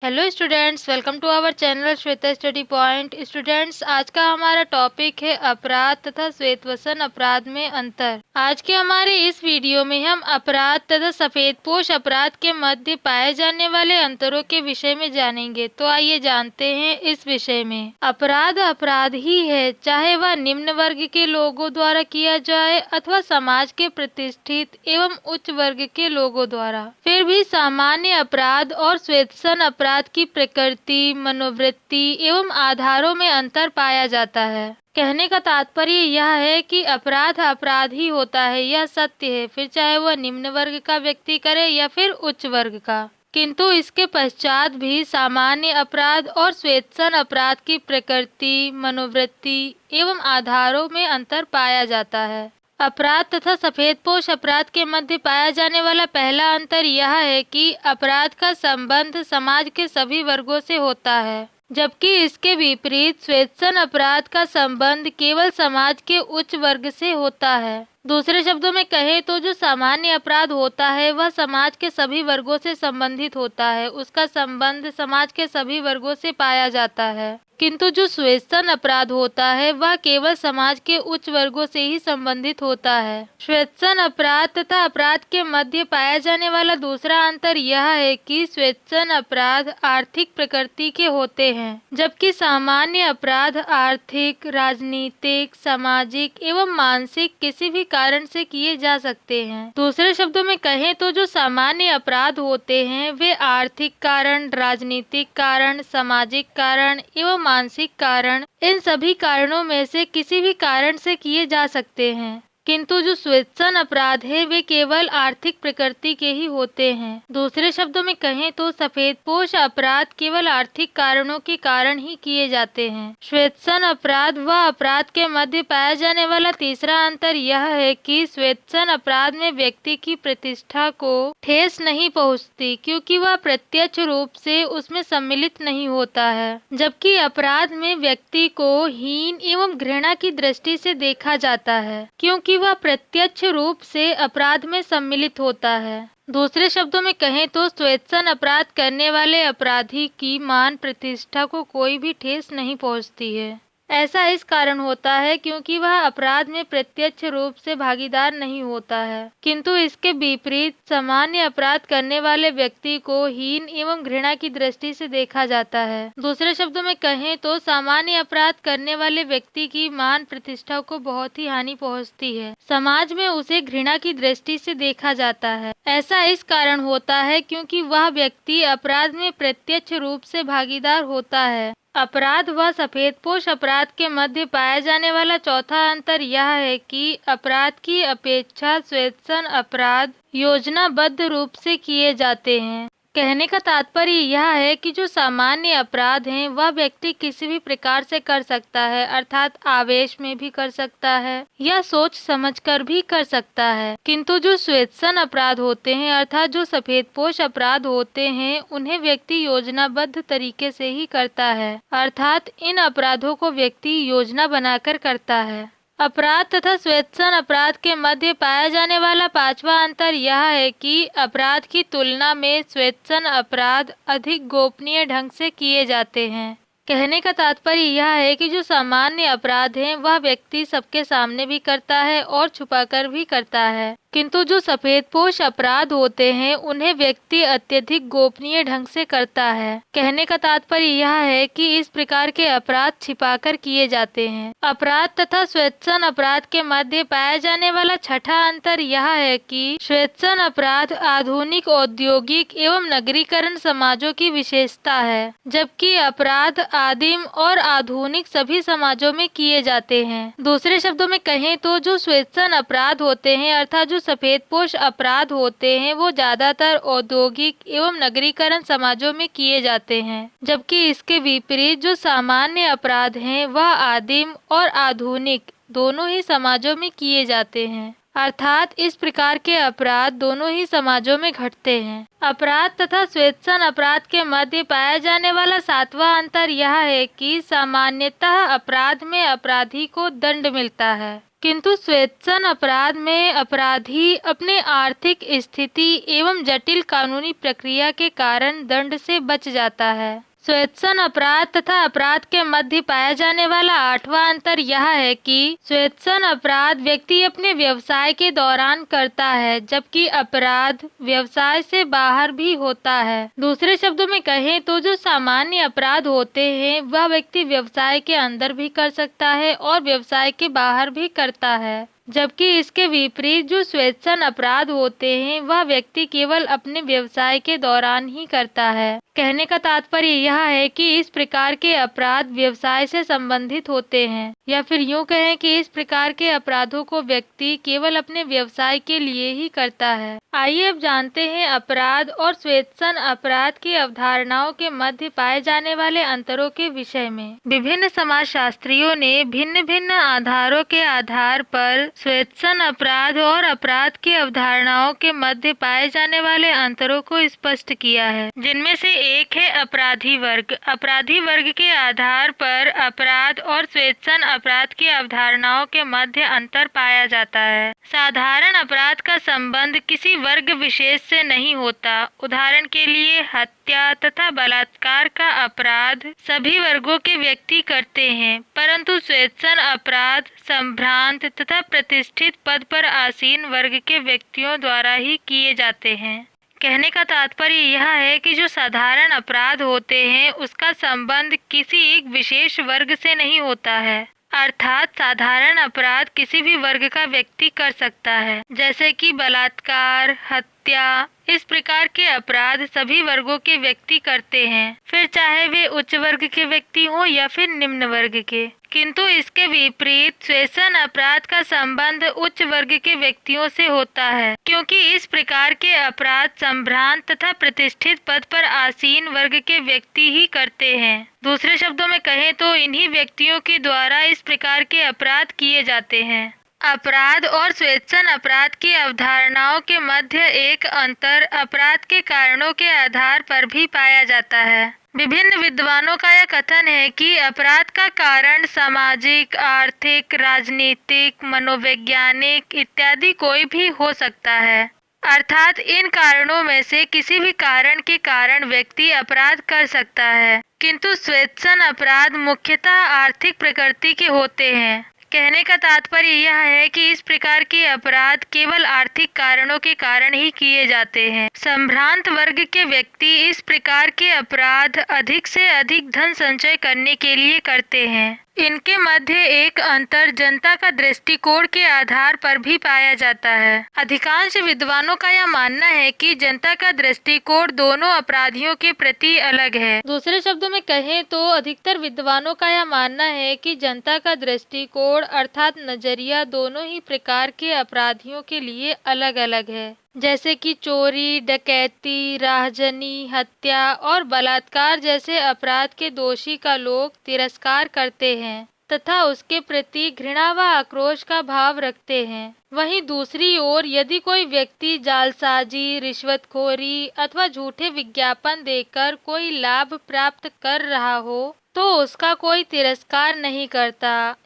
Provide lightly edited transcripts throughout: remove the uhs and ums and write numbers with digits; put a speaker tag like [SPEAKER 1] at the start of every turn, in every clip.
[SPEAKER 1] Hello students, welcome to our channel Shweta study point. Students, आज का हमारा टॉपिक है अपराध तथा श्वेतवसन अपराध में अंतर। आज के हमारे इस वीडियो में हम अपराध तथा सफेदपोश अपराध के मध्य पाए जाने वाले अंतरों के विषय में जानेंगे। तो आइए जानते हैं इस विषय में। अपराध अपराध ही है, चाहे वह निम्न वर्ग के लोगों द्वारा किया जाए अथवा समाज के प्रतिष्ठित एवं उच्च वर्ग के लोगों द्वारा। फिर भी सामान्य अपराध और श्वेतवसन अपराध की प्रकृति, मनोवृत्ति एवं आधारों में अंतर पाया जाता है। कहने का तात्पर्य यह है कि अपराध अपराध ही होता है, यह सत्य है, फिर चाहे वह निम्न वर्ग का व्यक्ति करे या फिर उच्च वर्ग का। किंतु इसके पश्चात भी सामान्य अपराध और श्वेतवसन अपराध की प्रकृति, मनोवृत्ति एवं आधारों में अंतर पाया जाता है। अपराध तथा सफेदपोश अपराध के मध्य पाया जाने वाला पहला अंतर यह है कि अपराध का संबंध समाज के सभी वर्गों से होता है, जबकि इसके विपरीत श्वेतवसन अपराध का संबंध केवल समाज के उच्च वर्ग से होता है। दूसरे शब्दों में कहे तो जो सामान्य अपराध होता है वह समाज के सभी वर्गों से संबंधित होता है, उसका संबंध समाज के सभी वर्गों से पाया जाता है। किंतु जो श्वेतवसन अपराध होता है वह केवल समाज के उच्च वर्गों से ही संबंधित होता है। श्वेतवसन अपराध तथा अपराध के मध्य पाया जाने वाला दूसरा अंतर यह है कि श्वेतवसन अपराध आर्थिक प्रकृति के होते हैं, जबकि सामान्य अपराध आर्थिक, राजनीतिक, सामाजिक एवं मानसिक किसी भी कारण से किए जा सकते हैं। दूसरे शब्दों में कहें तो जो सामान्य अपराध होते हैं वे आर्थिक कारण, राजनीतिक कारण, सामाजिक कारण एवं मानसिक कारण, इन सभी कारणों में से किसी भी कारण से किए जा सकते हैं। किंतु जो श्वेतवसन अपराध है वे केवल आर्थिक प्रकृति के ही होते हैं। दूसरे शब्दों में कहें तो सफेदपोश अपराध केवल आर्थिक कारणों के कारण ही किए जाते हैं। श्वेतवसन अपराध व अपराध के मध्य पाया जाने वाला तीसरा अंतर यह है कि श्वेतवसन अपराध में व्यक्ति की प्रतिष्ठा को ठेस नहीं पहुंचती, क्योंकि वह प्रत्यक्ष रूप से उसमें सम्मिलित नहीं होता है, जबकि अपराध में व्यक्ति को हीन एवं घृणा की दृष्टि से देखा जाता है, क्योंकि वह प्रत्यक्ष रूप से अपराध में सम्मिलित होता है। दूसरे शब्दों में कहें तो श्वेतवसन अपराध करने वाले अपराधी की मान प्रतिष्ठा को कोई भी ठेस नहीं पहुंचती है। ऐसा इस कारण होता है क्योंकि वह अपराध में प्रत्यक्ष रूप से भागीदार नहीं होता है। किंतु इसके विपरीत सामान्य अपराध करने वाले व्यक्ति को हीन एवं घृणा की दृष्टि से देखा जाता है। दूसरे शब्दों में कहें तो सामान्य अपराध करने वाले व्यक्ति की मान प्रतिष्ठा को बहुत ही हानि पहुंचती है, समाज में उसे घृणा की दृष्टि से देखा जाता है। ऐसा इस कारण होता है क्योंकि वह व्यक्ति अपराध में प्रत्यक्ष रूप से भागीदार होता है। अपराध व सफेदपोश अपराध के मध्य पाया जाने वाला चौथा अंतर यह है कि अपराध की अपेक्षा श्वेतवसन अपराध योजनाबद्ध रूप से किए जाते हैं। कहने का तात्पर्य यह है कि जो सामान्य अपराध हैं वह व्यक्ति किसी भी प्रकार से कर सकता है, अर्थात आवेश में भी कर सकता है या सोच समझकर भी कर सकता है। किंतु जो श्वेतवसन अपराध होते हैं अर्थात जो सफेदपोश अपराध होते हैं उन्हें व्यक्ति योजनाबद्ध तरीके से ही करता है, अर्थात इन अपराधों को व्यक्ति योजना बनाकर करता है। अपराध तथा श्वेतवसन अपराध के मध्य पाया जाने वाला पांचवा अंतर यह है कि अपराध की तुलना में श्वेतवसन अपराध अधिक गोपनीय ढंग से किए जाते हैं। कहने का तात्पर्य यह है कि जो सामान्य अपराध हैं वह व्यक्ति सबके सामने भी करता है और छुपाकर भी करता है, किंतु जो सफेदपोश अपराध होते हैं उन्हें व्यक्ति अत्यधिक गोपनीय ढंग से करता है। कहने का तात्पर्य यह है कि इस प्रकार के अपराध छिपाकर किए जाते हैं। अपराध तथा श्वेतवसन अपराध के मध्य पाया जाने वाला छठा अंतर यह है कि श्वेतवसन अपराध आधुनिक औद्योगिक एवं नगरीकरण समाजों की विशेषता है, जबकि अपराध आदिम और आधुनिक सभी समाजों में किए जाते हैं। दूसरे शब्दों में कहें तो जो श्वेतवसन अपराध होते हैं अर्थात जो सफेदपोश अपराध होते हैं वो ज्यादातर औद्योगिक एवं नगरीकरण समाजों में किए जाते हैं, जबकि इसके विपरीत जो सामान्य अपराध हैं वह आदिम और आधुनिक दोनों ही समाजों में किए जाते हैं, अर्थात इस प्रकार के अपराध दोनों ही समाजों में घटते हैं। अपराध तथा श्वेतवसन अपराध के मध्य पाया जाने वाला सातवां अंतर यह है कि सामान्यतः अपराध में अपराधी को दंड मिलता है, किंतु स्वेच्छन अपराध में अपराधी अपने आर्थिक स्थिति एवं जटिल कानूनी प्रक्रिया के कारण दंड से बच जाता है। स्वेच्छन अपराध तथा अपराध के मध्य पाया जाने वाला आठवां अंतर यह है कि स्वेच्छन अपराध व्यक्ति अपने व्यवसाय के दौरान करता है, जबकि अपराध व्यवसाय से बाहर भी होता है। दूसरे शब्दों में कहें तो जो सामान्य अपराध होते हैं वह व्यक्ति व्यवसाय के अंदर भी कर सकता है और व्यवसाय के बाहर भी करता है, जबकि इसके विपरीत जो स्वेच्छन अपराध होते हैं वह व्यक्ति केवल अपने व्यवसाय के दौरान ही करता है। कहने का तात्पर्य यह है कि इस प्रकार के अपराध व्यवसाय से संबंधित होते हैं, या फिर यूं कहें कि इस प्रकार के अपराधों को व्यक्ति केवल अपने व्यवसाय के लिए ही करता है। आइए अब जानते हैं अपराध और स्वेच्छन अपराध की अवधारणाओं के मध्य पाए जाने वाले अंतरों के विषय में। विभिन्न समाजशास्त्रियों ने भिन्न भिन्न आधारों के आधार पर स्वेच्छन अपराध और अपराध की अवधारणाओं के मध्य पाए जाने वाले अंतरों को स्पष्ट किया है, जिनमें से एक है अपराधी वर्ग। अपराधी वर्ग के आधार पर अपराध और स्वेच्छन अपराध की अवधारणाओं के मध्य अंतर पाया जाता है। साधारण अपराध का संबंध किसी वर्ग विशेष से नहीं होता। उदाहरण के लिए हत्या तथा बलात्कार का अपराध सभी वर्गों के व्यक्ति करते हैं, परंतु स्वेच्छन अपराध संभ्रांत तथा प्रतिष्ठित पद पर आसीन वर्ग के व्यक्तियों द्वारा ही किए जाते हैं। कहने का तात्पर्य यह है कि जो साधारण अपराध होते हैं उसका संबंध किसी एक विशेष वर्ग से नहीं होता है, अर्थात साधारण अपराध किसी भी वर्ग का व्यक्ति कर सकता है, जैसे कि बलात्कार, हत्या। इस प्रकार के अपराध सभी वर्गों के व्यक्ति करते हैं, फिर चाहे वे उच्च वर्ग के व्यक्ति हों या फिर निम्न वर्ग के। किंतु इसके विपरीत स्वेच्छन अपराध का संबंध उच्च वर्ग के व्यक्तियों से होता है, क्योंकि इस प्रकार के अपराध संभ्रांत तथा प्रतिष्ठित पद पर आसीन वर्ग के व्यक्ति ही करते हैं। दूसरे शब्दों में कहें तो इन्हीं व्यक्तियों के द्वारा इस प्रकार के अपराध किए जाते हैं। अपराध और स्वेच्छन अपराध की अवधारणाओं के मध्य एक अंतर अपराध के कारणों के आधार पर भी पाया जाता है। विभिन्न विद्वानों का यह कथन है कि अपराध का कारण सामाजिक, आर्थिक, राजनीतिक, मनोवैज्ञानिक इत्यादि कोई भी हो सकता है, अर्थात इन कारणों में से किसी भी कारण के कारण व्यक्ति अपराध कर सकता है, किंतु स्वेच्छन अपराध मुख्यतः आर्थिक प्रकृति के होते हैं। कहने का तात्पर्य यह है कि इस प्रकार के अपराध केवल आर्थिक कारणों के कारण ही किए जाते हैं। संभ्रांत वर्ग के व्यक्ति इस प्रकार के अपराध अधिक से अधिक धन संचय करने के लिए करते हैं। इनके मध्य एक अंतर जनता का दृष्टिकोण के आधार पर भी पाया जाता है। अधिकांश विद्वानों का यह मानना है कि जनता का दृष्टिकोण दोनों अपराधियों के प्रति अलग है। दूसरे शब्दों में कहें तो अधिकतर विद्वानों का यह मानना है कि जनता का दृष्टिकोण अर्थात नजरिया दोनों ही प्रकार के अपराधियों के लिए अलग अलग है, जैसे कि चोरी, डकैती, राहजनी, हत्या और बलात्कार जैसे अपराध के दोषी का लोग तिरस्कार करते हैं तथा उसके प्रति घृणा व आक्रोश का भाव रखते हैं। वहीं दूसरी ओर यदि कोई व्यक्ति जालसाजी, रिश्वतखोरी अथवा झूठे विज्ञापन देकर कोई लाभ प्राप्त कर रहा हो तो उसका कोई तिरस्कार नहीं करता।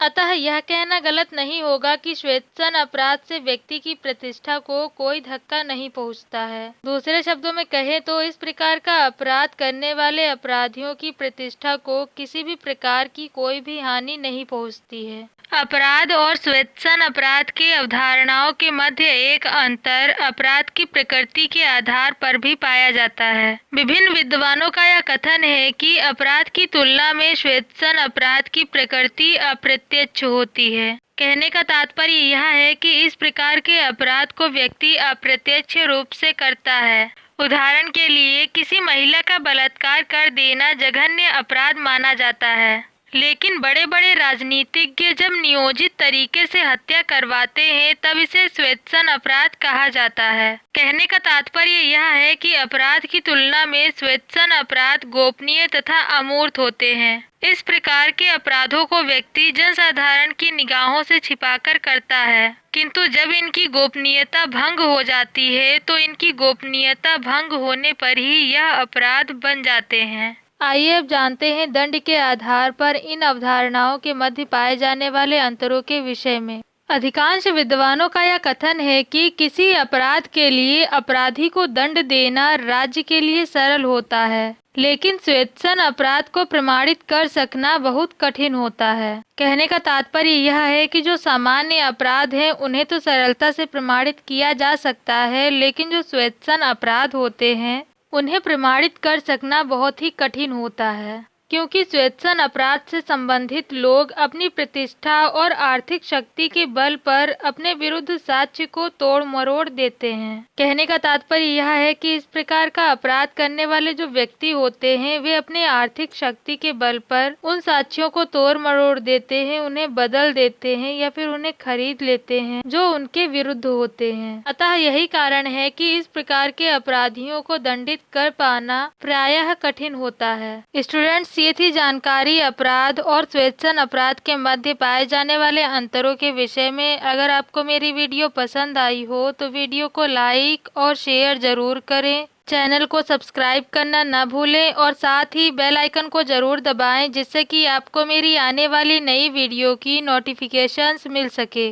[SPEAKER 1] अतः यह कहना गलत नहीं होगा कि स्वेच्छन अपराध से व्यक्ति की प्रतिष्ठा को कोई धक्का नहीं पहुंचता है। दूसरे शब्दों में कहें तो इस प्रकार का अपराध करने वाले अपराधियों की प्रतिष्ठा को किसी भी प्रकार की कोई भी हानि नहीं पहुंचती है। अपराध और स्वेच्छन अपराध की अवधारणाओं के मध्य एक अंतर अपराध की प्रकृति के आधार पर भी पाया जाता है। विभिन्न विद्वानों का यह कथन है कि अपराध की तुलना में स्वेच्छन अपराध की प्रकृति अप्रत्यक्ष होती है। कहने का तात्पर्य यह है कि इस प्रकार के अपराध को व्यक्ति अप्रत्यक्ष रूप से करता है। उदाहरण के लिए किसी महिला का बलात्कार कर देना जघन्य अपराध माना जाता है, लेकिन बड़े बड़े राजनीतिज्ञ जब नियोजित तरीके से हत्या करवाते हैं तब इसे स्वेच्छन अपराध कहा जाता है। कहने का तात्पर्य यह है कि अपराध की तुलना में स्वेच्छन अपराध गोपनीय तथा अमूर्त होते हैं। इस प्रकार के अपराधों को व्यक्ति जनसाधारण की निगाहों से छिपाकर करता है, किंतु जब इनकी गोपनीयता भंग हो जाती है तो इनकी गोपनीयता भंग होने पर ही यह अपराध बन जाते हैं। आइए अब जानते हैं दंड के आधार पर इन अवधारणाओं के मध्य पाए जाने वाले अंतरों के विषय में। अधिकांश विद्वानों का यह कथन है कि किसी अपराध के लिए अपराधी को दंड देना राज्य के लिए सरल होता है, लेकिन स्वेच्छन अपराध को प्रमाणित कर सकना बहुत कठिन होता है। कहने का तात्पर्य यह है कि जो सामान्य अपराध हैं उन्हें तो सरलता से प्रमाणित किया जा सकता है, लेकिन जो स्वेच्छन अपराध होते हैं उन्हें प्रमाणित कर सकना बहुत ही कठिन होता है, क्योंकि स्वेच्छन अपराध से संबंधित लोग अपनी प्रतिष्ठा और आर्थिक शक्ति के बल पर अपने विरुद्ध साक्ष्य को तोड़ मरोड़ देते हैं। कहने का तात्पर्य यह है कि इस प्रकार का अपराध करने वाले जो व्यक्ति होते हैं वे अपने आर्थिक शक्ति के बल पर उन साक्ष्यों को तोड़ मरोड़ देते हैं, उन्हें बदल देते हैं या फिर उन्हें खरीद लेते हैं जो उनके विरुद्ध होते हैं। अतः यही कारण है कि इस प्रकार के अपराधियों को दंडित कर पाना प्रायः कठिन होता है। स्टूडेंट्स, ये थी जानकारी अपराध और स्वेच्छन अपराध के मध्य पाए जाने वाले अंतरों के विषय में। अगर आपको मेरी वीडियो पसंद आई हो तो वीडियो को लाइक और शेयर जरूर करें। चैनल को सब्सक्राइब करना न भूलें और साथ ही बेल आइकन को जरूर दबाएं, जिससे कि आपको मेरी आने वाली नई वीडियो की नोटिफिकेशंस मिल सके।